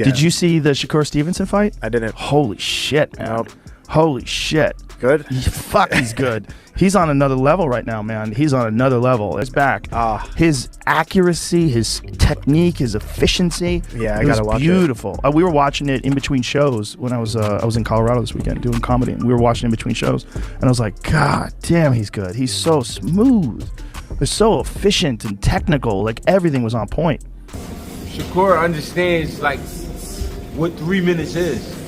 Yeah. Did you see the Shakur Stevenson fight? I didn't. Holy shit, man. Nope. Holy shit. Good? Fuck, he's good. He's on another level right now, man. He's on another level. His back. His accuracy, his technique, his efficiency. Yeah, I it gotta was watch beautiful. We were watching it in between shows when I was in Colorado this weekend doing comedy, and we were watching in between shows, and I was like, God damn, he's good. He's so smooth. They're so efficient and technical. Like, everything was on point. Shakur understands like what 3 minutes is.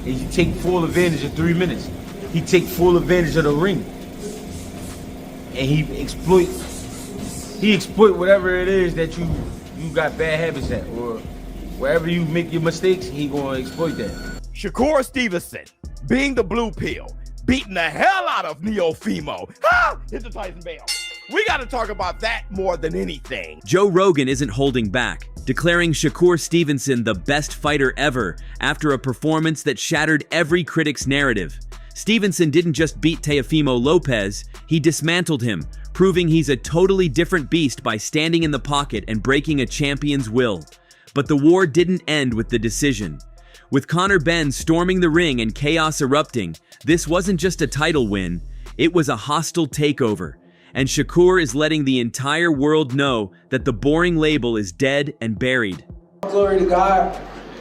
And he take full advantage of 3 minutes. He take full advantage of the ring. And he exploit whatever it is that you got bad habits at, or wherever you make your mistakes, he gonna exploit that. Shakur Stevenson, being the blue pill, beating the hell out of Teofimo. Hit the Tyson bell. We got to talk about that more than anything. Joe Rogan isn't holding back, declaring Shakur Stevenson the best fighter ever after a performance that shattered every critic's narrative. Stevenson didn't just beat Teofimo Lopez, he dismantled him, proving he's a totally different beast by standing in the pocket and breaking a champion's will. But the war didn't end with the decision. With Conor Benn storming the ring and chaos erupting, this wasn't just a title win, it was a hostile takeover. And Shakur is letting the entire world know that the boring label is dead and buried. Glory to God.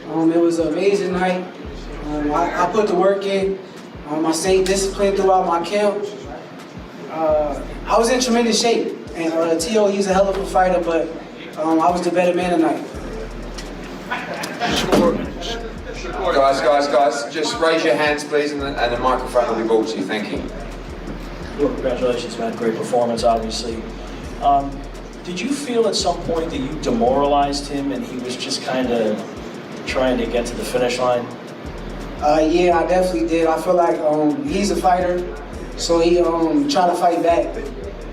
It was an amazing night. I put the work in. I stayed disciplined throughout my camp. I was in tremendous shape. And T.O., he's a hell of a fighter, but I was the better man tonight. Guys, just raise your hands, please, and the microphone will be brought to you. Thank you. Well, congratulations, man. Great performance, obviously. Did you feel at some point that you demoralized him and he was just kind of trying to get to the finish line? Yeah, I definitely did. I feel like he's a fighter, so he tried to fight back.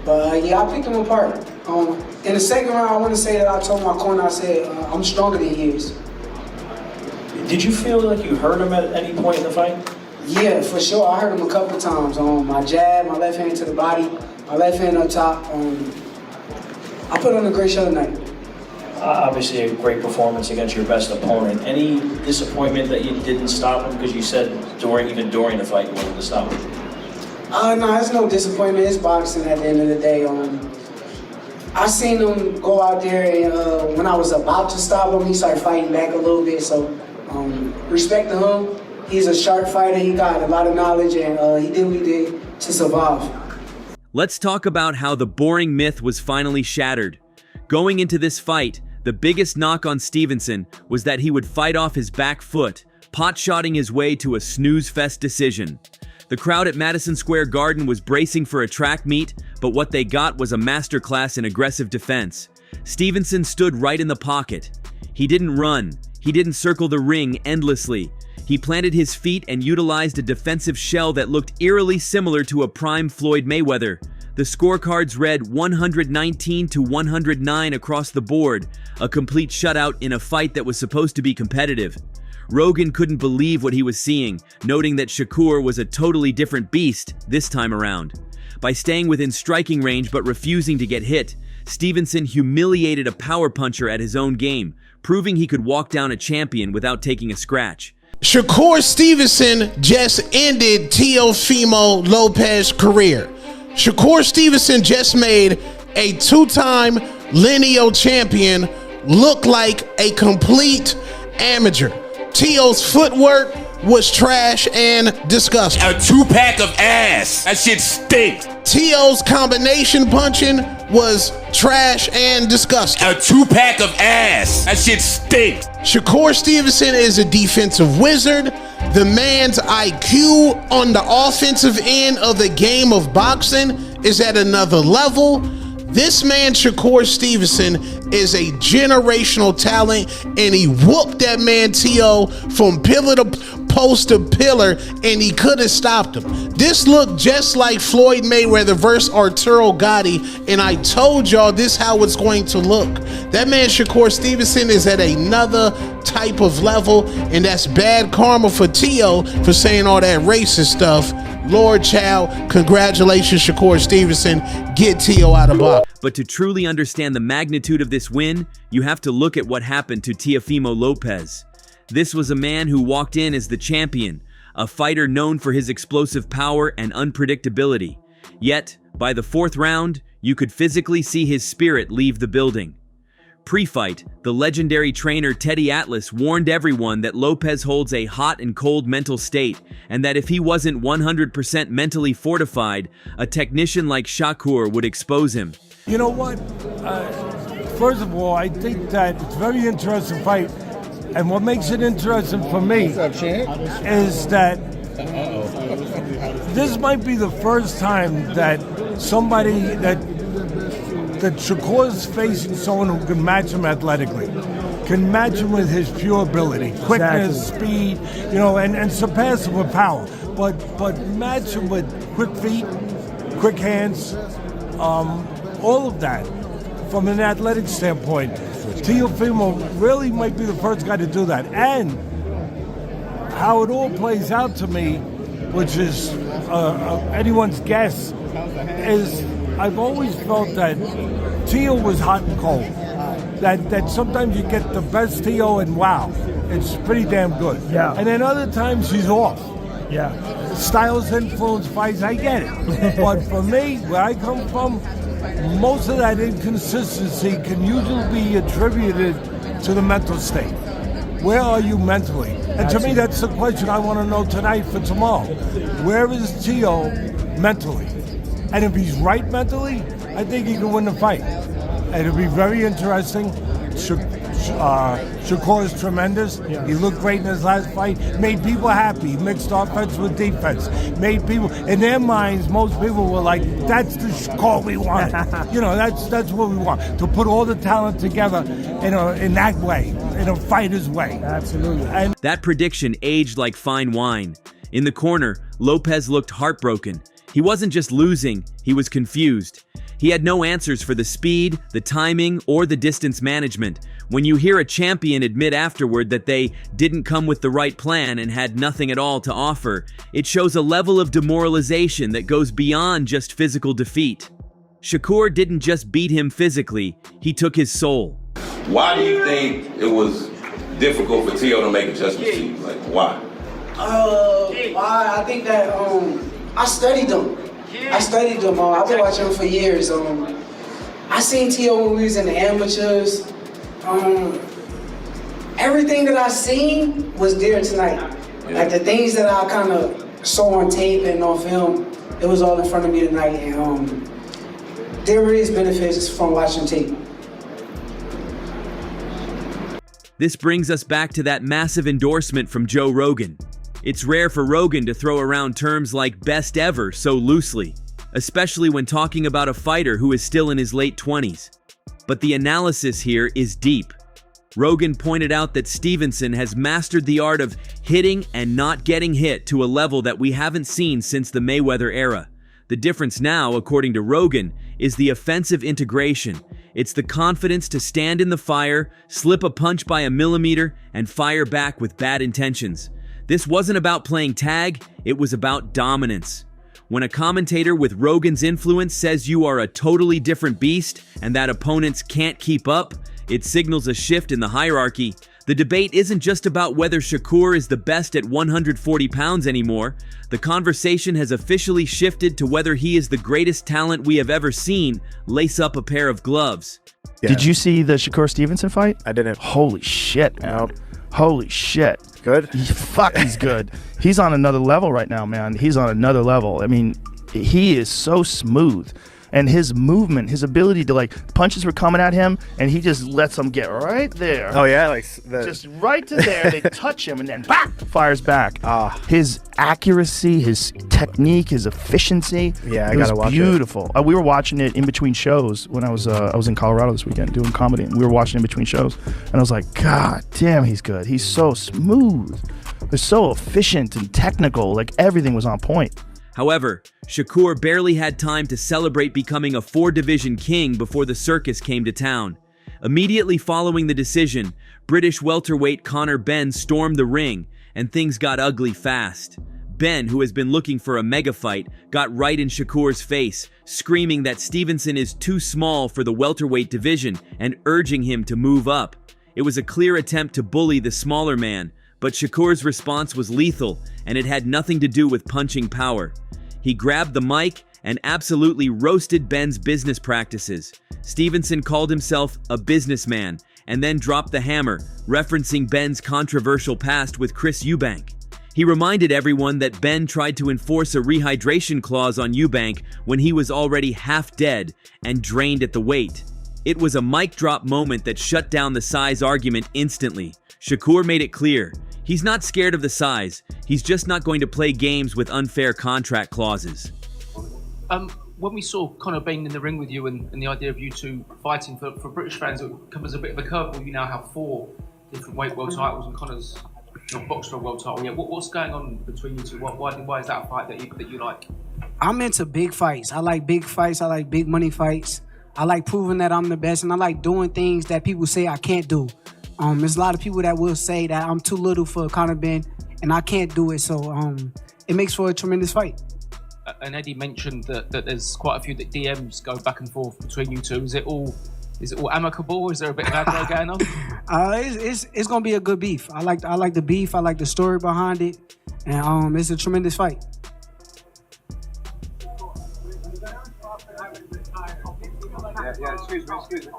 But yeah, I picked him apart. In the second round, I want to say that I told my corner, I said, I'm stronger than he is. Did you feel like you hurt him at any point in the fight? Yeah, for sure. I hurt him a couple of times. My jab, my left hand to the body, my left hand up top. I put on a great show tonight. Obviously a great performance against your best opponent. Any disappointment that you didn't stop him? Because you said even during the fight you wanted to stop him. No, there's no disappointment. It's boxing at the end of the day. I seen him go out there, and when I was about to stop him, he started fighting back a little bit. So respect to him. He's a sharp fighter. He got a lot of knowledge, and he did what he did to survive. Let's talk about how the boring myth was finally shattered. Going into this fight, the biggest knock on Stevenson was that he would fight off his back foot, pot-shotting his way to a snooze-fest decision. The crowd at Madison Square Garden was bracing for a track meet, but what they got was a masterclass in aggressive defense. Stevenson stood right in the pocket. He didn't run. He didn't circle the ring endlessly. He planted his feet and utilized a defensive shell that looked eerily similar to a prime Floyd Mayweather. The scorecards read 119-109 across the board, a complete shutout in a fight that was supposed to be competitive. Rogan couldn't believe what he was seeing, noting that Shakur was a totally different beast this time around. By staying within striking range but refusing to get hit, Stevenson humiliated a power puncher at his own game, proving he could walk down a champion without taking a scratch. Shakur Stevenson just ended Teofimo Lopez's career. Shakur Stevenson just made a two-time lineal champion look like a complete amateur. Teo's footwork was trash and disgusting. A 2-pack of ass. That shit stinks. Teo's combination punching was trash and disgusting. A 2-pack of ass. That shit stinks. Shakur Stevenson is a defensive wizard. The man's IQ on the offensive end of the game of boxing is at another level. This man, Shakur Stevenson, is a generational talent, and he whooped that man T.O. from pillar to post to pillar, and he couldn't stop him. This looked just like Floyd Mayweather versus Arturo Gatti, and I told y'all this how it's going to look. That man, Shakur Stevenson, is at another type of level, and that's bad karma for T.O. for saying all that racist stuff. Lord child, congratulations, Shakur Stevenson. Get T.O. out of box. But to truly understand the magnitude of this win, you have to look at what happened to Teofimo Lopez. This was a man who walked in as the champion, a fighter known for his explosive power and unpredictability. Yet, by the fourth round, you could physically see his spirit leave the building. Pre-fight, the legendary trainer Teddy Atlas warned everyone that Lopez holds a hot and cold mental state, and that if he wasn't 100% mentally fortified, a technician like Shakur would expose him. You know what? First of all, I think that it's a very interesting fight. And what makes it interesting for me is that this might be the first time that somebody that Shakur's facing someone who can match him athletically, can match him with his pure ability, quickness, speed, and surpass him with power. But match him with quick feet, quick hands, all of that from an athletic standpoint. Teofimo really might be the first guy to do that. And how it all plays out to me, which is anyone's guess, is I've always felt that Teo was hot and cold. That sometimes you get the best Teo and wow, it's pretty damn good. Yeah. And then other times he's off. Yeah. Styles influence fights, I get it. But for me, where I come from, most of that inconsistency can usually be attributed to the mental state. Where are you mentally? And to me, that's the question I want to know tonight for tomorrow. Where is Teo mentally? And if he's right mentally, I think he can win the fight. And it'll be very interesting. Shakur is tremendous. Yeah. He looked great in his last fight. Made people happy. Mixed offense with defense. Made people, in their minds, most people were like, "That's the Shakur we want." That's what we want. To put all the talent together in that way, in a fighter's way. Absolutely. And that prediction aged like fine wine. In the corner, Lopez looked heartbroken. He wasn't just losing; he was confused. He had no answers for the speed, the timing, or the distance management. When you hear a champion admit afterward that they didn't come with the right plan and had nothing at all to offer, it shows a level of demoralization that goes beyond just physical defeat. Shakur didn't just beat him physically, he took his soul. Why do you think it was difficult for Teo to make adjustments to you? Like, why? Why? I think that I studied them. I've been watching him for years. I seen Teo when we was in the amateurs. Everything that I seen was there tonight. Like the things that I kind of saw on tape and on film, it was all in front of me tonight. And there is benefits from watching tape. This brings us back to that massive endorsement from Joe Rogan. It's rare for Rogan to throw around terms like best ever so loosely, especially when talking about a fighter who is still in his late 20s. But the analysis here is deep. Rogan pointed out that Stevenson has mastered the art of hitting and not getting hit to a level that we haven't seen since the Mayweather era. The difference now, according to Rogan, is the offensive integration. It's the confidence to stand in the fire, slip a punch by a millimeter, and fire back with bad intentions. This wasn't about playing tag, it was about dominance. When a commentator with Rogan's influence says you are a totally different beast and that opponents can't keep up, it signals a shift in the hierarchy. The debate isn't just about whether Shakur is the best at 140 pounds anymore. The conversation has officially shifted to whether he is the greatest talent we have ever seen lace up a pair of gloves. Yeah. Did you see the Shakur Stevenson fight? I didn't. Holy shit, man. Holy shit. Good? He's good. He's on another level right now, man. He's on another level. I mean, he is so smooth. And his movement, his ability to, like, punches were coming at him, and he just lets them get right there. Oh, yeah? Just right to there. They touch him, and then bam, fires back. His accuracy, his technique, his efficiency. Yeah, I gotta watch it. Beautiful. We were watching it in between shows when I was in Colorado this weekend doing comedy, and we were watching in between shows, and I was like, God damn, he's good. He's so smooth. They're so efficient and technical. Like, everything was on point. However, Shakur barely had time to celebrate becoming a 4-division king before the circus came to town. Immediately following the decision, British welterweight Conor Benn stormed the ring, and things got ugly fast. Benn, who has been looking for a mega fight, got right in Shakur's face, screaming that Stevenson is too small for the welterweight division and urging him to move up. It was a clear attempt to bully the smaller man, But Shakur's response was lethal, and it had nothing to do with punching power. He grabbed the mic and absolutely roasted Benn's business practices. Stevenson called himself a businessman and then dropped the hammer, referencing Benn's controversial past with Chris Eubank. He reminded everyone that Benn tried to enforce a rehydration clause on Eubank when he was already half dead and drained at the weight. It was a mic drop moment that shut down the size argument instantly. Shakur made it clear, he's not scared of the size, he's just not going to play games with unfair contract clauses. When we saw Conor Benn in the ring with you and the idea of you two fighting, for British fans, it would come as a bit of a curveball. You now have 4 different weight world titles and Conor's not boxed for a world title yet. What's going on between you two? Why is that a fight that you like? I'm into big fights. I like big fights. I like big money fights. I like proving that I'm the best, and I like doing things that people say I can't do. There's a lot of people that will say that I'm too little for Conor Benn, and I can't do it. So it makes for a tremendous fight. And Eddie mentioned that there's quite a few that DMs go back and forth between you two. Is it all amicable? Is there a bit of aggro going on? It's gonna be a good beef. I like the beef. I like the story behind it, and it's a tremendous fight. Excuse me.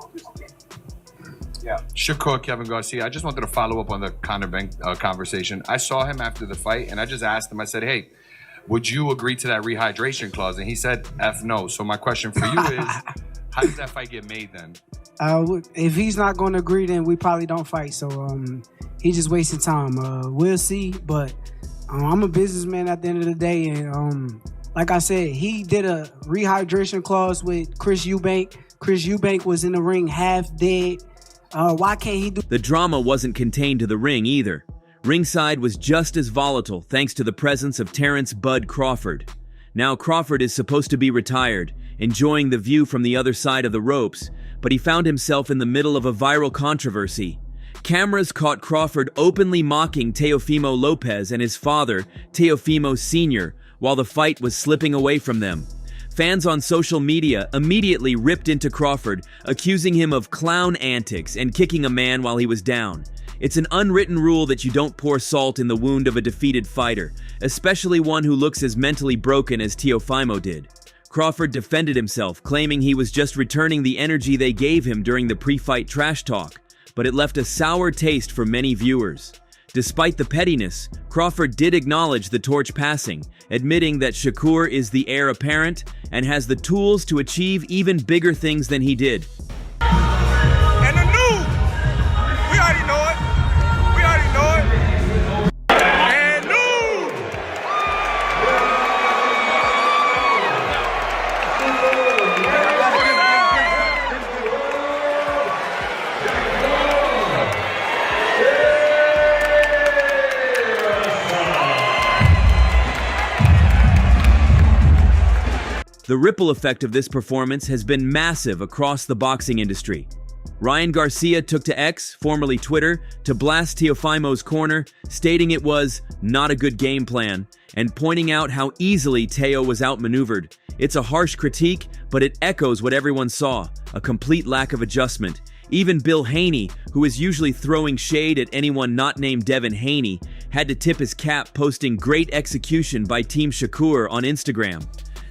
Yeah. Shakur, Kevin Garcia. I just wanted to follow up on the Conor Benn conversation. I saw him after the fight, and I just asked him, I said, hey, would you agree to that rehydration clause? And he said, F no. So my question for you is, how does that fight get made then? If he's not going to agree, then we probably don't fight. So he's just wasting time. We'll see. But I'm a businessman at the end of the day. And like I said, he did a rehydration clause with Chris Eubank. Chris Eubank was in the ring half dead. Why can't he do? The drama wasn't contained to the ring either. Ringside was just as volatile thanks to the presence of Terence "Bud" Crawford. Now Crawford is supposed to be retired, enjoying the view from the other side of the ropes, but he found himself in the middle of a viral controversy. Cameras caught Crawford openly mocking Teofimo Lopez and his father, Teofimo Sr., while the fight was slipping away from them. Fans on social media immediately ripped into Crawford, accusing him of clown antics and kicking a man while he was down. It's an unwritten rule that you don't pour salt in the wound of a defeated fighter, especially one who looks as mentally broken as Teofimo did. Crawford defended himself, claiming he was just returning the energy they gave him during the pre-fight trash talk, but it left a sour taste for many viewers. Despite the pettiness, Crawford did acknowledge the torch passing, admitting that Shakur is the heir apparent and has the tools to achieve even bigger things than he did. And the news, we already know it. We already know it. And news. The ripple effect of this performance has been massive across the boxing industry. Ryan Garcia took to X, formerly Twitter, to blast Teofimo's corner, stating it was not a good game plan, and pointing out how easily Teo was outmaneuvered. It's a harsh critique, but it echoes what everyone saw, a complete lack of adjustment. Even Bill Haney, who is usually throwing shade at anyone not named Devin Haney, had to tip his cap, posting great execution by Team Shakur on Instagram.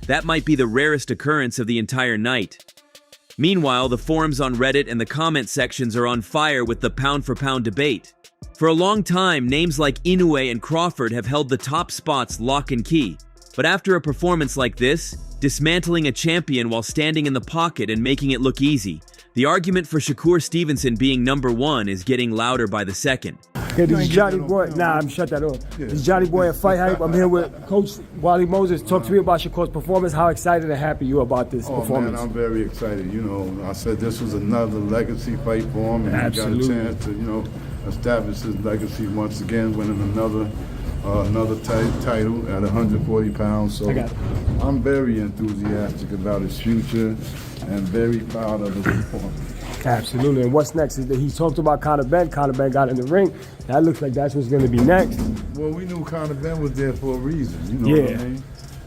That might be the rarest occurrence of the entire night. Meanwhile, the forums on Reddit and the comment sections are on fire with the pound-for-pound debate. For a long time, names like Inoue and Crawford have held the top spots lock and key. But after a performance like this, dismantling a champion while standing in the pocket and making it look easy, the argument for Shakur Stevenson being number one is getting louder by the second. Okay, this is Johnny Boy. Nah, I'm shut that off. This is Johnny Boy at Fight Hype. I'm here with Coach Wally Moses. Talk to me about Shakur's performance. How excited and happy you are about this performance? Man, I'm very excited. You know, I said this was another legacy fight for him, and Absolutely. he got a chance to, you know, establish his legacy once again, winning another title at 140 pounds. So I'm very enthusiastic about his future and very proud of his performance. Absolutely. And what's next? He talked about Conor Benn. Conor Benn got in the ring. That looks like that's what's going to be next. Well, we knew Conor Benn was there for a reason. You know what I mean?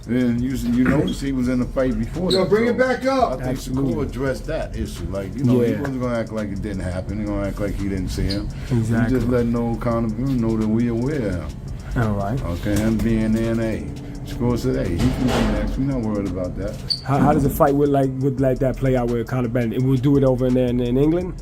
And you notice he was in the fight before Yo, that. bring so it back up. I think Shakur addressed that issue. Like, you know, he wasn't going to act like it didn't happen. He going to act like he didn't see him. Exactly. He just letting old Conor Benn know that we aware of him. All right. Okay, him being there, Shakur said, hey, he can be next. We're not worried about that. How does a fight would like that play out with Conor Benn? We'll do it over in England?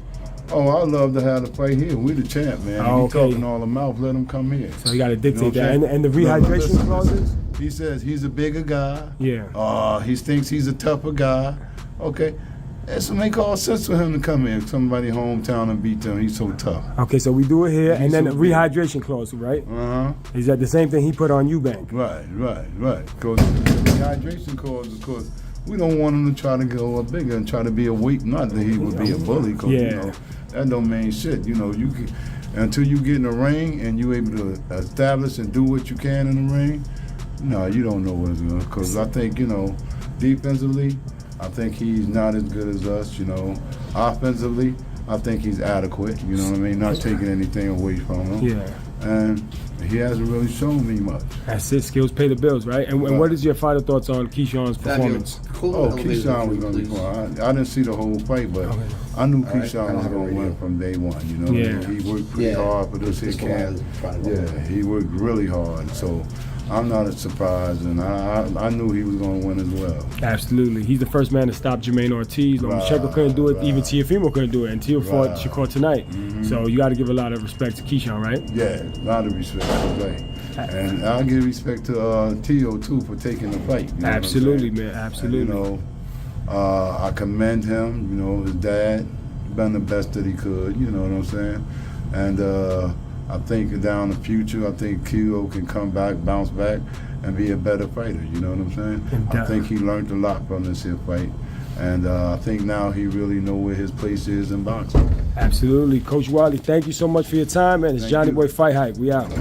Oh, I'd love to have the fight here. We the champ, man. Oh, He talking all the mouth, let him come here. So you got to dictate You know that. And the rehydration clauses? He says he's a bigger guy. Yeah. He thinks he's a tougher guy. Okay. It's to make all sense for him to come here. Somebody hometown and beat them. He's so tough. Okay, so we do it here, and then so the rehydration clause, right? Uh-huh. Is that the same thing he put on Eubank? Right. Because the rehydration clause, of course, we don't want him to try to go up bigger and try to be a weak. Not that he would be a bully, because you know, that don't mean shit. You know, you can, until you get in the ring and you able to establish and do what you can in the ring. No, you don't know what it's going to. Because I think, you know, defensively, I think he's not as good as us. You know, offensively, I think he's adequate. You know what I mean? Not taking anything away from him. Yeah. And he hasn't really shown me much. That's it. Skills pay the bills, right? And what is your final thoughts on Keyshawn's performance? Keyshawn was going to be fine. I didn't see the whole fight, but I knew Keyshawn was going to win from day one. You know, he worked pretty hard for this here camp. Yeah, he worked really hard. So I'm not as surprised, and I knew he was going to win as well. Absolutely. He's the first man to stop Jermaine Ortiz. Lomachenko couldn't do it. Even Teofimo couldn't do it. And Teo fought Shakur tonight. So you got to give a lot of respect to Keyshawn, right? Yeah, a lot of respect. And I'll give respect to Teo, too, for taking the fight. You know Absolutely, man. Absolutely. And, you know, I commend him. You know, his dad done the best that he could. You know what I'm saying? And I think down the future, I think Teo can come back, bounce back, and be a better fighter. You know what I'm saying? I think he learned a lot from this here fight. And I think now he really know where his place is in boxing. Absolutely. Coach Wally, thank you so much for your time, and it's Johnny Boy Fight Hype. We out.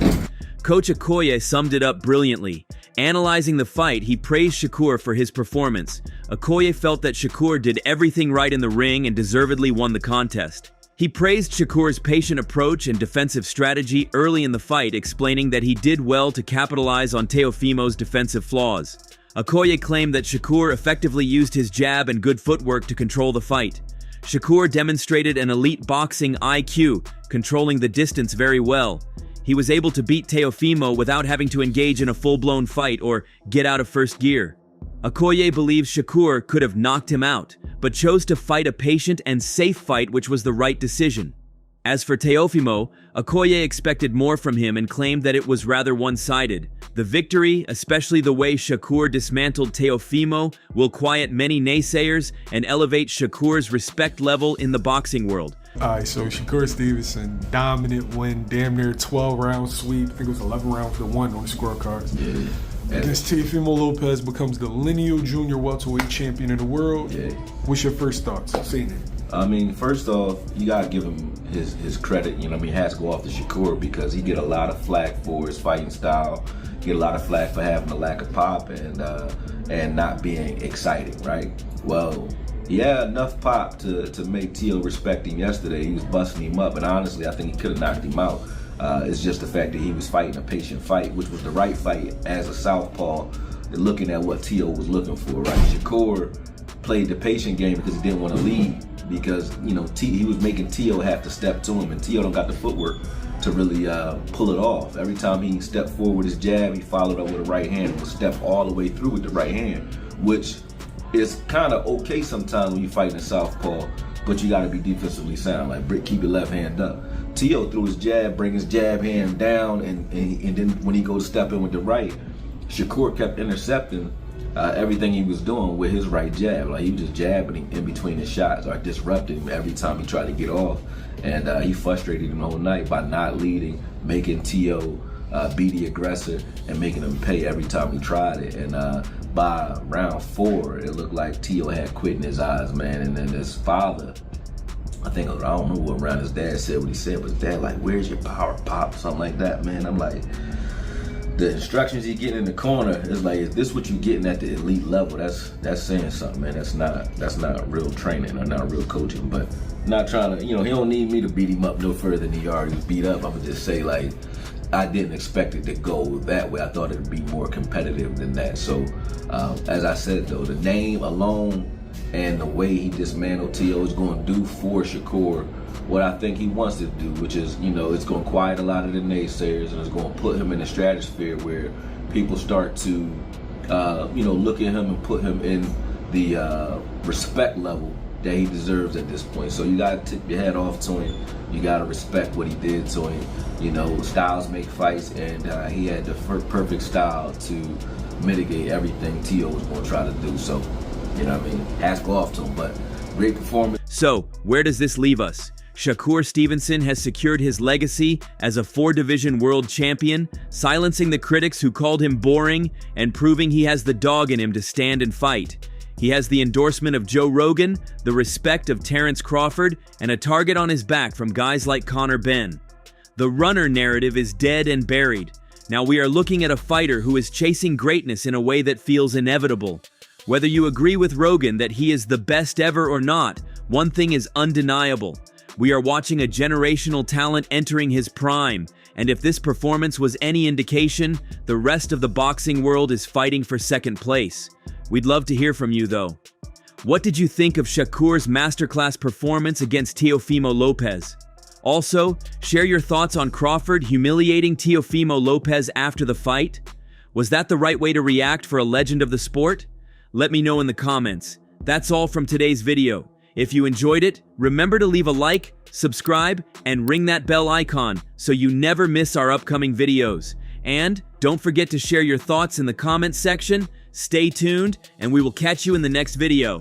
Coach Okoye summed it up brilliantly. Analyzing the fight, he praised Shakur for his performance. Okoye felt that Shakur did everything right in the ring and deservedly won the contest. He praised Shakur's patient approach and defensive strategy early in the fight, explaining that he did well to capitalize on Teofimo's defensive flaws. Okoye claimed that Shakur effectively used his jab and good footwork to control the fight. Shakur demonstrated an elite boxing IQ, controlling the distance very well. He was able to beat Teofimo without having to engage in a full-blown fight or get out of first gear. Okoye believes Shakur could have knocked him out, but chose to fight a patient and safe fight, which was the right decision. As for Teofimo, Okoye expected more from him and claimed that it was rather one-sided. The victory, especially the way Shakur dismantled Teofimo, will quiet many naysayers and elevate Shakur's respect level in the boxing world. All right, so Shakur Stevenson, dominant win, damn near 12-round sweep. I think it was 11 rounds to 1 on the scorecards. Yeah. Against Teofimo Lopez, becomes the lineal junior welterweight champion of the world. Yeah. What's your first thoughts seeing it? I mean, first off, you gotta give him his credit. You know, he has to go off to Shakur because he get a lot of flack for his fighting style. Get a lot of flack for having a lack of pop and not being exciting, right? Well, he had enough pop to make Teo respect him yesterday. He was busting him up, and honestly, I think he could have knocked him out. It's just the fact that he was fighting a patient fight, which was the right fight as a southpaw, looking at what Teo was looking for, right? Shakur played the patient game because he didn't want to lead, because, you know, he was making Teo have to step to him, and Teo don't got the footwork to really pull it off. Every time he stepped forward with his jab, he followed up with a right hand and would step all the way through with the right hand, which is kind of okay sometimes when you're fighting a southpaw, but you got to be defensively sound, like keep your left hand up. Teo threw his jab, bring his jab hand down, and then when he goes to step in with the right, Shakur kept intercepting everything he was doing with his right jab. Like, he was just jabbing him in between his shots, or disrupting him every time he tried to get off. And he frustrated him the whole night by not leading, making Teo be the aggressor, and making him pay every time he tried it. And by round 4, it looked like Teo had quit in his eyes, man. And then his father, I don't know what round his dad said what he said, but his dad like, "Where's your power, Pop?" Something like that, man. I'm like, the instructions he getting in the corner is like, is this what you getting at the elite level? That's saying something, man. That's not real training or not real coaching. But not trying to, you know, he don't need me to beat him up no further than he already was beat up. I'm gonna just say, like, I didn't expect it to go that way. I thought it'd be more competitive than that. So, as I said though, the name alone and the way he dismantled Teo is going to do for Shakur what I think he wants to do, which is, you know, it's going to quiet a lot of the naysayers and it's going to put him in a stratosphere where people start to, you know, look at him and put him in the respect level that he deserves at this point. So you got to tip your hat off to him. You got to respect what he did to him. You know, styles make fights, and he had the perfect style to mitigate everything Teo was going to try to do. So, you know what I mean? Hats go off to him, but great performance. So, where does this leave us? Shakur Stevenson has secured his legacy as a 4-division world champion, silencing the critics who called him boring and proving he has the dog in him to stand and fight. He has the endorsement of Joe Rogan, the respect of Terence Crawford, and a target on his back from guys like Conor Benn. The runner narrative is dead and buried. Now we are looking at a fighter who is chasing greatness in a way that feels inevitable. Whether you agree with Rogan that he is the best ever or not, one thing is undeniable. We are watching a generational talent entering his prime, and if this performance was any indication, the rest of the boxing world is fighting for second place. We'd love to hear from you, though. What did you think of Shakur's masterclass performance against Teofimo Lopez? Also, share your thoughts on Crawford humiliating Teofimo Lopez after the fight. Was that the right way to react for a legend of the sport? Let me know in the comments. That's all from today's video. If you enjoyed it, remember to leave a like, subscribe, and ring that bell icon so you never miss our upcoming videos. And don't forget to share your thoughts in the comments section. Stay tuned, and we will catch you in the next video.